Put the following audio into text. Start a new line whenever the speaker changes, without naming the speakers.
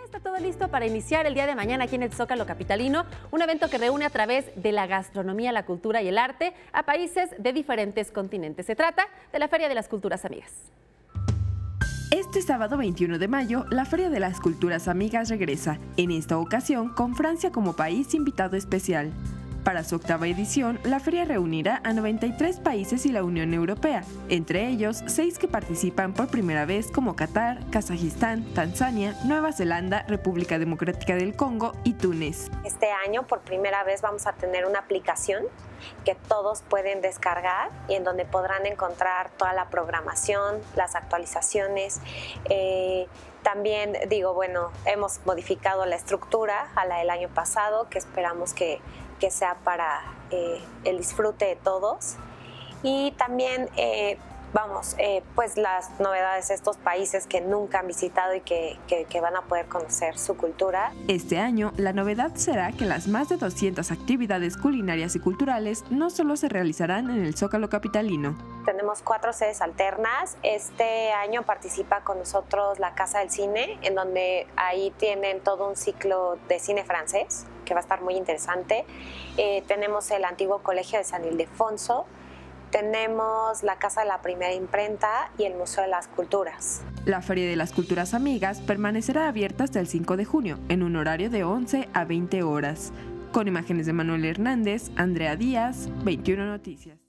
está todo listo para iniciar el día de mañana aquí en el Zócalo capitalino, un evento que reúne a través de la gastronomía, la cultura y el arte a países de diferentes continentes. Se trata de la Feria de las Culturas Amigas.
Este sábado 21 de mayo, la Feria de las Culturas Amigas regresa, en esta ocasión con Francia como país invitado especial. Para su octava edición, la feria reunirá a 93 países y la Unión Europea, entre ellos 6 que participan por primera vez como Qatar, Kazajistán, Tanzania, Nueva Zelanda, República Democrática del Congo y Túnez.
Este año por primera vez vamos a tener una aplicación que todos pueden descargar y en donde podrán encontrar toda la programación, las actualizaciones. También hemos modificado la estructura a la del año pasado, que esperamos que sea para el disfrute de todos. Y también pues las novedades de estos países que nunca han visitado y que van a poder conocer su cultura.
Este año, la novedad será que las más de 200 actividades culinarias y culturales no solo se realizarán en el Zócalo capitalino.
Tenemos 4 sedes alternas. Este año participa con nosotros la Casa del Cine, en donde ahí tienen todo un ciclo de cine francés, que va a estar muy interesante. Tenemos el antiguo Colegio de San Ildefonso, tenemos la Casa de la Primera Imprenta y el Museo de las Culturas.
La Feria de las Culturas Amigas permanecerá abierta hasta el 5 de junio, en un horario de 11 a 20 horas. Con imágenes de Manuel Hernández, Andrea Díaz, 21 Noticias.